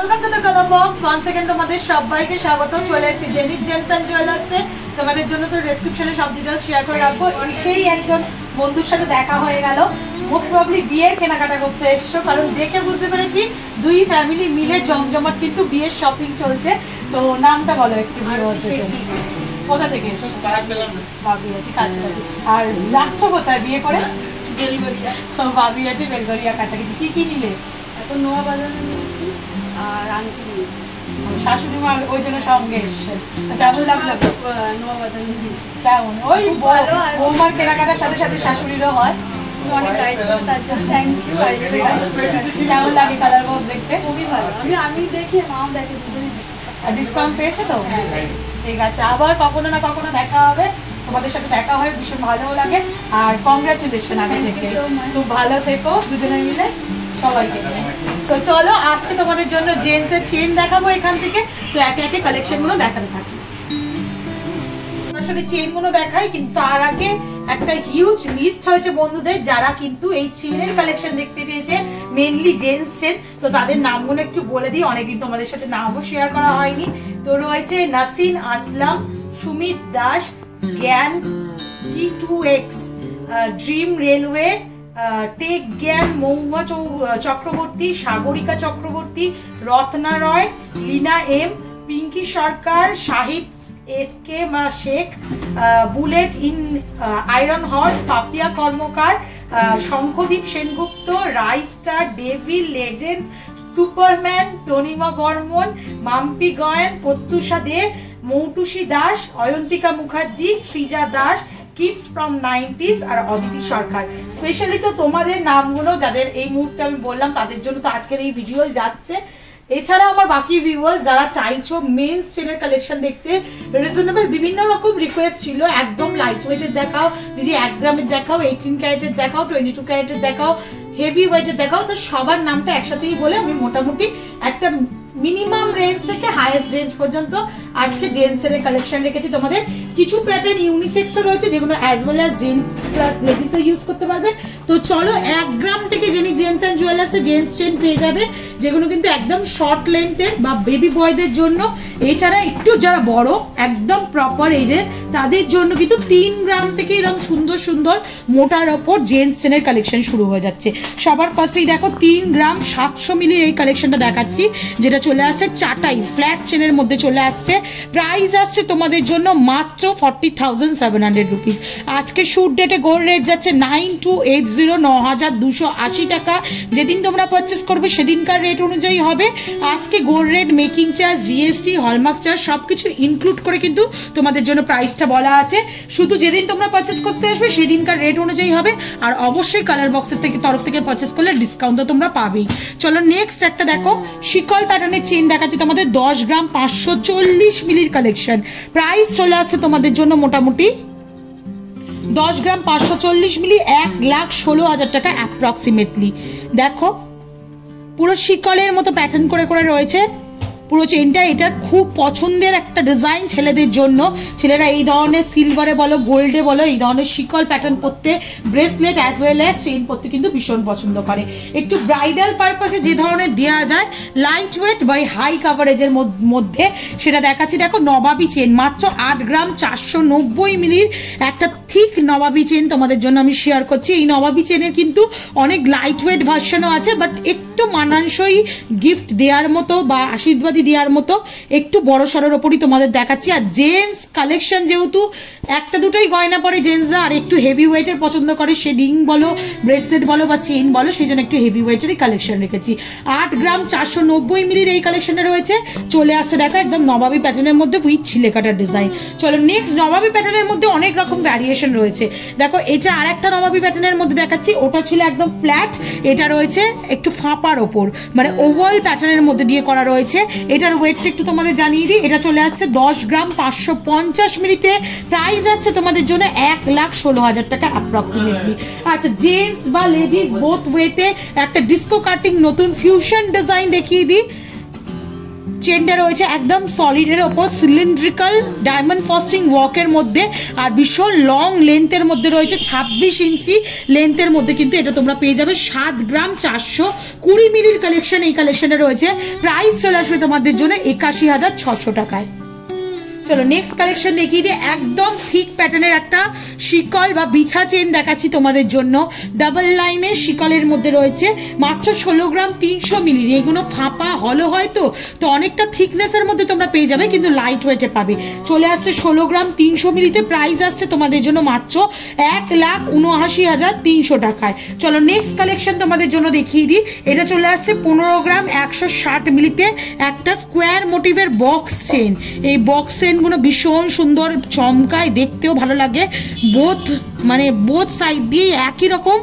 Welcome to the colour box. Once again তোমাদের সবাইকে স্বাগত। চলে এসেছি জেনিথ জেমস এন্ড জুয়েলার্সে। তোমাদের জন্য তো ডেসক্রিপশনে সব ডিটেইলস শেয়ার করে রাখবো। সেই একজন বন্ধুর সাথে দেখা হয়ে গেল, মোস্ট প্রবাবলি বিয়ের কেনাকাটা করতে এসছো, কারণ দেখে বুঝতে পেরেছি দুই ফ্যামিলি মিলে জমজমাট কিন্তু বিয়ের শপিং চলছে। তো নামটা বলো একটু। কোথা থেকে এসছো? কাছাকাছি। আর যাচ্ছ কোথায় বিয়ে করে? বেলগড়িয়া। ভাবি আছে বেলগড়িয়া কাছাকাছি। কি কি নিলে? এখন নোয়া বাজার নিয়েছি আর আংটি নিয়েছি। শাশুড়ি মা ওই জন্য সঙ্গে এসছে। কেমন লাগলো? নোয়া বাজার নিয়েছি। কেমন ওই বৌমার কেনাকাটার সাথে সাথে শাশুড়িরও হয়। অনেক গাইড করে তার জন্য থ্যাংক ইউ। কেমন লাগে কালার বক্স দেখতে? খুবই ভালো। আমি দেখি, মাও দেখে, দুজনেই দেখি। আর ডিসকাউন্ট পেয়েছে তো? ঠিক আছে, আবার কখনো না কখনো দেখা হবে। তোমাদের সাথে দেখা হয়, ভীষণ ভালোও লাগে। আর কংগ্রাচুলেশন আগে থেকে। খুব ভালো থেকো দুজনে মিলে সবাইকে। তো চলো আজকে তোমাদের জন্য জেন্টসের চেন দেখাবো এখান থেকে। তো একে একে কালেকশনগুলো দেখাতে থাকি। আসলে চেনগুলো দেখাই, কিন্তু তার আগে একটা হিউজ লিস্ট হয়েছে বন্ধুদের যারা কিন্তু এই চেনের কালেকশন দেখতে চেয়েছে, মেইনলি জেন্টস চেন। তো তাদের নামগুলো একটু বলে দিই, অনেকদিন তোমাদের সাথে নামও শেয়ার করা হয়নি। তো রয়েছে নাসিন আসলাম, সুমিত দাস, জ্ঞান T2X, dream Railway, Tech Gyan, Mouma Chakraborty, Sagarika Chakraborty, Ratna Roy, Leena M, Pinki Sarkar, Shahid SK Sheikh, Bullet in Iron Horse, Papiya Karmakar, Shankhadeep Sengupta, Raistar, Devil Legends, Superman, Tanima Barman, Mampi Gayen, Pratyusha De, Moutusi Das, Ayantika Mukherjee, Srija Das, kids from 90s আর অদিতি সরকার। স্পেশালি তো তোমাদের নামগুলো যাদের এই মুহূর্তে আমি বললাম তাদের জন্য তো আজকের এই ভিডিও যাচ্ছে। এছাড়া আমার বাকি ভিউয়ার্স যারা চাইছো মেন্স চেনের কালেকশন দেখতে, রিজনেবল বিভিন্ন রকম রিকোয়েস্ট ছিল। একদম লাইট ওয়েটের দেখাও দিদি, 1 গ্রামের দেখাও, 18 ক্যারেটের দেখাও, 22 ক্যারেটের দেখাও, হেভি ওয়েটের দেখাও। তো সবার নামটা একসাথেই বলে আমি মোটামুটি একটা মিনিমাম রেঞ্জ থেকে হাইয়েস্ট রেঞ্জ পর্যন্ত আজকে জেন্টসের কালেকশন রেখেছি তোমাদের। কিছু প্যাটার্ন ইউনিসেক্সও রয়েছে যেগুলো as well as gents plus লেডিসও ইউজ করতে পারবে। তো চলো 1 গ্রাম থেকে জেনি জেন্টস অ্যান্ড জুয়েলার্সে জেন্টস চেন পেয়ে যাবে, যেগুলো কিন্তু একদম শর্ট লেন্থের বা বেবি বয়দের জন্য। এছাড়া একটু যারা বড় একদম প্রপার এজের তাদের জন্য কিন্তু 3 গ্রাম থেকে এরকম সুন্দর সুন্দর মোটার ওপর জেন্টস চেনের কালেকশন শুরু হয়ে যাচ্ছে। সবার ফার্স্টেই দেখো 3 গ্রাম 700 মিলির এই কালেকশনটা দেখাচ্ছি, যেটা চলে আসছে চাটাই ফ্ল্যাট চেনের মধ্যে চলে আসছে। প্রাইস আসছে তোমাদের জন্য মাত্র 40,700 রুপিস। আজকে শুট ডেটে গোল্ড রেট যাচ্ছে 9280, 9280 টাকা। যেদিন তোমরা পারচেস করবে সেদিনকার রেট অনুযায়ী হবে। আজকে gold rate, making charge, GST, hallmark charge সবকিছু ইনক্লুড করে কিন্তু তোমাদের জন্য প্রাইসটা বলা আছে। শুধু যেদিন তোমরা পারচেস করতে আসবে সেদিনকার রেট অনুযায়ী হবে। আর অবশ্যই কালার বক্সের থেকে তরফ থেকে পারচেস করলে ডিসকাউন্ট তো তোমরা পাবেই। চলো নেক্সট একটা দেখো, শিকল প্যাটার্নের চেন দেখাচ্ছি তোমাদের 10 গ্রাম 540 মিলির কালেকশন। প্রাইস চলে আসছে তোমাদের জন্য মোটামুটি 10 গ্রাম 540 মিলি 1,16,000 টাকা অ্যাপ্রক্সিমেটলি। দেখো পুরো শিকলের মতো প্যাটার্ন করে করে রয়েছে পুরো চেনটা। এটা খুব পছন্দের একটা ডিজাইন ছেলেদের জন্য। ছেলেরা এই ধরনের সিলভারে বলো, গোল্ডে বলো, এই ধরনের শিকল প্যাটার্ন পরতে, bracelet as well as chain পরতে কিন্তু ভীষণ পছন্দ করে। একটু ব্রাইডাল পারপাসে যে ধরনের দেওয়া যায় লাইট ওয়েট বাই হাই কাভারেজের মধ্যে সেটা দেখাচ্ছি। দেখো নবাবী চেন মাত্র 8 গ্রাম 490 মিলির একটা ঠিক নবাবী চেন তোমাদের জন্য আমি শেয়ার করছি। এই নবাবী চেনের কিন্তু অনেক লাইট ওয়েট ভার্সনও আছে, বাট একটু মানানসই গিফট দেওয়ার মতো বা আশীর্বাদী দেওয়ার মতো একটু বড় সড়োর ওপরই তোমাদের দেখাচ্ছি। আর জেন্টস কালেকশন যেহেতু একটা দুটোই গয়না পরে জেন্টসরা, আর একটু হেভি ওয়েটের পছন্দ করে, সে রিং বলো, ব্রেসলেট বলো বা চেন বলো, সেই জন্য একটু হেভি ওয়েটেরই কালেকশন রেখেছি। 8 গ্রাম 490 মিলির এই কালেকশনটা রয়েছে। চলে আসছে দেখো একদম নবাবী প্যাটার্নের মধ্যে উইথ ছিলেকাটার ডিজাইন। চলো নেক্সট, নবাবী প্যাটার্নের মধ্যে অনেক রকম ভ্যারিয়েশন রয়েছে। দেখো এটা আর একটা নবাবী প্যাটার্নের মধ্যে দেখাচ্ছি, ওটা ছিল একদম ফ্ল্যাট, এটা রয়েছে একটু ফাঁপার ওপর, মানে ওভাল প্যাটার্নের মধ্যে দিয়ে করা রয়েছে। এটার ওয়েটটা একটু তোমাদের জানিয়ে দিই, এটা চলে আসছে 10 গ্রাম 550 মিলিতে। প্রাইস আসছে তোমাদের জন্য 1,16,000 টাকা অ্যাপ্রক্সিমেটলি। আচ্ছা জেন্টস বা লেডিস বোথ ওয়েতে একটা ডিস্কো কাটিং নতুন ফিউশন ডিজাইন দেখিয়ে দিই। চেনটা রয়েছে একদম সলিডের ওপর সিলিন্ড্রিক্যাল ডায়মন্ড ফস্টিং ওয়ার্কের মধ্যে, আর ভীষণ লং লেন্থের মধ্যে রয়েছে 26 ইঞ্চি লেন্থের মধ্যে কিন্তু এটা তোমরা পেয়ে যাবে 7 গ্রাম 420 মিলির কালেকশন। এই কালেকশনে রয়েছে, প্রাইস চলে আসবে তোমাদের জন্য 81,600 টাকায়। চলো নেক্সট কালেকশন দেখিয়ে দিই। একদম থিক প্যাটার্নের একটা শিকল বা বিছা চেন দেখাচ্ছি তোমাদের জন্য। ডাবল লাইনের শিকলের মধ্যে রয়েছে মাত্র 16 গ্রাম 300 মিলি। এগুলো ফাঁপা হলো হয় তো অনেকটা থিকনেসের মধ্যে তোমরা পেয়ে যাবে, কিন্তু লাইট ওয়েটে পাবে। চলে আসছে 16 গ্রাম 300 মিলিতে, প্রাইস আসছে তোমাদের জন্য মাত্র 1,79,300 টাকায়। চলো নেক্সট কালেকশন তোমাদের জন্য দেখিয়ে দিই। এটা চলে আসছে 15 গ্রাম 160 মিলিতে একটা স্কোয়ার মোটিভের বক্স চেন। এই বক্স চেনগুলো ভীষণ সুন্দর, চমকায়, দেখতেও ভালো লাগে। বোথ সাইড দিয়ে একই রকম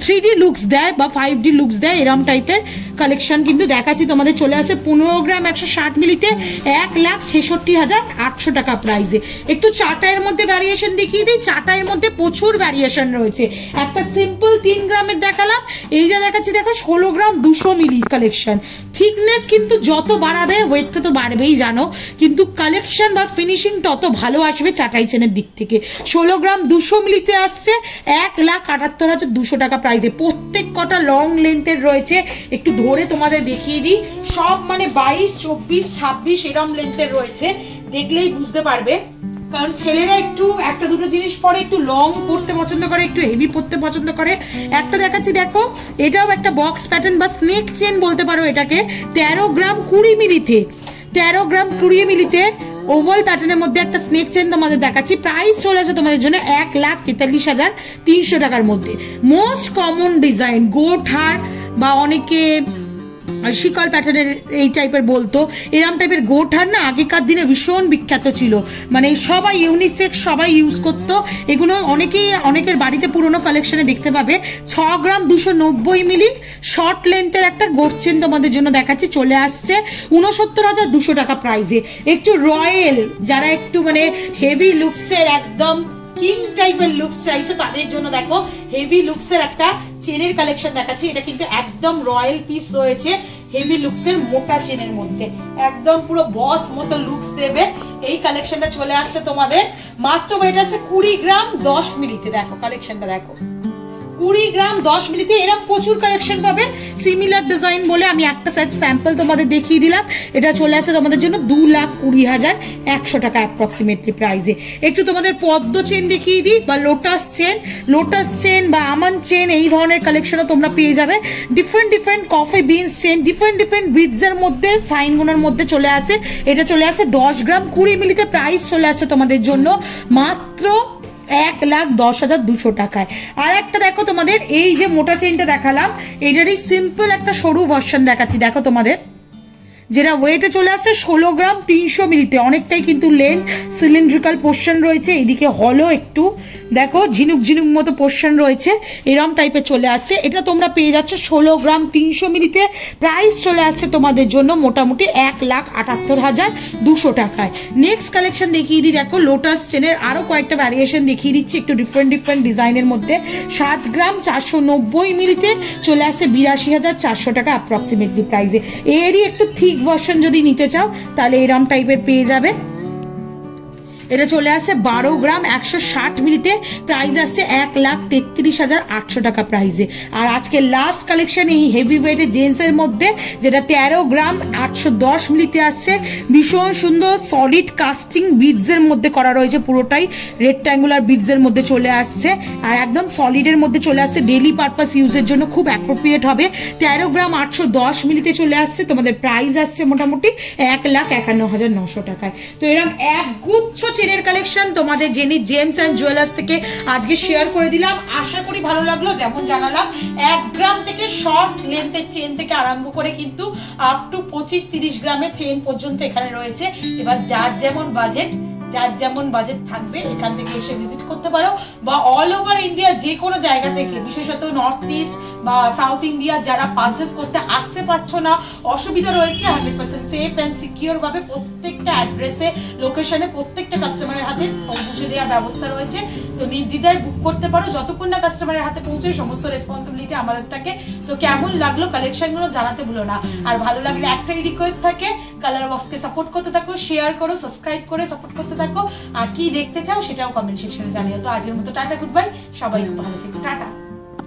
3D লুকস দেয় বা 5D লুকস দেয়, এরকম টাইপের কালেকশন কিন্তু দেখাচ্ছি তোমাদের। চলে আসে 15 গ্রাম 160 মিলিতে 1,66,800 টাকা প্রাইসে। একটু চাটাইয়ের মধ্যে ভ্যারিয়েশন দেখিয়ে দিই। চাটাইয়ের মধ্যে প্রচুর ভ্যারিয়েশন রয়েছে। একটা সিম্পল 3 গ্রামের দেখালাম, এইটা দেখাচ্ছি দেখো 16 গ্রাম 200 মিলি কালেকশন। থিকনেস কিন্তু যত বাড়াবে ওয়েটটা তো বাড়বেই জানো, কিন্তু কালেকশন বা ফিনিশিং তত ভালো আসবে চাটাই চেনের দিক থেকে। 16 গ্রাম 200 মিলিতে আসছে 1,78,200 টাকা প্রাইসে। প্রত্যেক কটা লং লেন্থের রয়েছে, একটু ধরে তোমাদের দেখিয়ে দিই। সব 22, 24, 26 এরম লেন্থের রয়েছে, দেখলেই বুঝতে পারবে। কারণ ছেলেরা একটু একটা দুটো জিনিস পরে একটু লং পড়তে পছন্দ করে, একটু হেভি পড়তে পছন্দ করে। একটা দেখাচ্ছি দেখো, এটাও একটা বক্স প্যাটার্ন বা স্নেক চেন বলতে পারো এটাকে। 13 গ্রাম 20 মিলিতে 13 গ্রাম 20 মিলিতে ওভাল প্যাটার্নের মধ্যে একটা স্নেক চেন তোমাদের দেখাচ্ছি। প্রাইস চলে আসে তোমাদের জন্য 1,43,300 টাকার মধ্যে। মোস্ট কমন ডিজাইন গোট হার বা অনেকে শিকল প্যাটার্নের এই টাইপের বলতো, এরম টাইপের গোট হার না আগেকার দিনে ভীষণ বিখ্যাত ছিল। সবাই ইউনিসেক্স সবাই ইউজ করতো এগুলো। অনেকের বাড়িতে পুরোনো কালেকশনে দেখতে পাবে। 6 গ্রাম 290 মিলির শর্ট লেন্থের একটা গোট চেন তোমাদের জন্য দেখাচ্ছি। চলে আসছে 69,200 টাকা প্রাইসে। একটু রয়্যাল, যারা একটু হেভি লুকসের একদম কিং টাইপের লুকস চাইছো তাদের জন্য দেখো হেভি লুকসের একটা চেনের কালেকশন দেখাচ্ছি। এটা কিন্তু একদম রয়্যাল পিস রয়েছে, হেভি লুকসের মোটা চেনের মধ্যে একদম পুরো বস মতো লুকস দেবে। এই কালেকশনটা চলে আসছে তোমাদের মাত্র, এটা আছে 20 গ্রাম 10 মিলিতে। দেখো কালেকশনটা দেখো, 20 গ্রাম 10 মিলিতে এরকম প্রচুর কালেকশন পাবে। সিমিলার ডিজাইন বলে আমি একটা সাইজ স্যাম্পল তোমাদের দেখিয়ে দিলাম। এটা চলে আসে তোমাদের জন্য 2,20,100 টাকা অ্যাপ্রক্সিমেটলি প্রাইসে। একটু তোমাদের পদ্ম চেন দেখিয়ে দিই বা লোটাস চেন বা আমন্ড চেন, এই ধরনের কালেকশনও তোমরা পেয়ে যাবে। Different coffee beans chain, different বিডসের মধ্যে সাইনগুলোর মধ্যে চলে আসে। এটা চলে আসে 10 গ্রাম 20 মিলিতে। প্রাইস চলে আসছে তোমাদের জন্য মাত্র 1,10,200 টাকায়। আর একটা দেখো তোমাদের, এই যে মোটা চেনটা দেখালাম এটারই সিম্পল একটা সরু ভার্সন দেখাচ্ছি। দেখো তোমাদের যেটা ওয়েটে চলে আসছে 16 গ্রাম 300 মিলিতে। অনেকটাই কিন্তু লেন্থ, সিলিন্ড্রিক্যাল পোর্শন রয়েছে, এইদিকে হলো একটু দেখো ঝিনুক মতো পোর্শন রয়েছে, এরম টাইপের চলে আসছে। এটা তোমরা পেয়ে যাচ্ছ 16 গ্রাম 300 মিলিতে। প্রাইস চলে আসছে তোমাদের জন্য মোটামুটি 1,78,200 টাকায়। নেক্সট কালেকশন দেখিয়ে দিই। দেখো লোটাস চেনের আরো কয়েকটা ভ্যারিয়েশন দেখিয়ে দিচ্ছি, একটু ডিফারেন্ট ডিজাইনের মধ্যে। 7 গ্রাম 490 মিলিতে চলে আসছে 82,400 টাকা অ্যাপ্রক্সিমেটলি প্রাইসে। এরই একটু থিক ভার্সন যদি নিতে চাও তাহলে এরম টাইপের পেয়ে যাবে। এটা চলে আসে 12 গ্রাম 160 মিলিতে। প্রাইস আসছে 1,33,800 টাকা প্রাইসে। আর আজকে লাস্ট কালেকশন এই হেভি ওয়েটের জেন্টসের মধ্যে, যেটা 13 গ্রাম 810 মিলিতে আসছে। ভীষণ সুন্দর সলিড কাস্টিং বিডসের মধ্যে করা রয়েছে, পুরোটাই রেক্ট্যাঙ্গুলার বিডসের মধ্যে চলে আসছে। আর একদম সলিডের মধ্যে চলে আসছে, ডেইলি পারপাস ইউজের জন্য খুব অ্যাপ্রোপ্রিয়েট হবে। 13 গ্রাম 810 মিলিতে চলে আসছে। তোমাদের প্রাইস আসছে মোটামুটি 1,51,900 টাকায়। তো এরকম এক গুচ্ছ চেনের কালেকশন তোমাদের জেনি জেমস এন্ড জুয়েলার্স থেকে আজকে শেয়ার করে দিলাম। আশা করি ভালো লাগলো। যেমন জানালাম 1 গ্রাম থেকে শর্ট লেন্থের চেন থেকে আরম্ভ করে কিন্তু আপ টু 25-30 গ্রামের চেন পর্যন্ত এখানে রয়েছে। এবার যার যেমন বাজেট থাকবে এখান থেকে এসে ভিজিট করতে পারো, বা অল ওভার ইন্ডিয়া যে কোনো জায়গা থেকে, বিশেষত নর্থ ইস্ট বা সাউথ ইন্ডিয়া যারা পারচেস করতে আসতে পারছো না, অসুবিধা রয়েছে, 100% সেফ অ্যান্ড সিকিউর ভাবে প্রত্যেকটা অ্যাড্রেসে লোকেশনে প্রত্যেকটা কাস্টমারের হাতে পৌঁছে দেওয়ার ব্যবস্থা রয়েছে। তো নির্দ্বিধায় বুক করতে পারো, যতক্ষণ না কাস্টমারের হাতে পৌঁছে সমস্ত রেসপন্সিবিলিটি আমাদের থাকে। তো কেমন লাগলো কালেকশনগুলো জানাতে ভুলো না। আর ভালো লাগলে একটাই রিকোয়েস্ট থাকে, কালার বক্সকে সাপোর্ট করতে থাকো, শেয়ার করো, সাবস্ক্রাইব করে সাপোর্ট করতে থাকো, আর কি দেখতে চাও সেটাও কমেন্ট সেকশনে জানিও। তো আজকের মতো টাটা, গুড বাই, সবাই খুব ভালো থেকো, টাটা।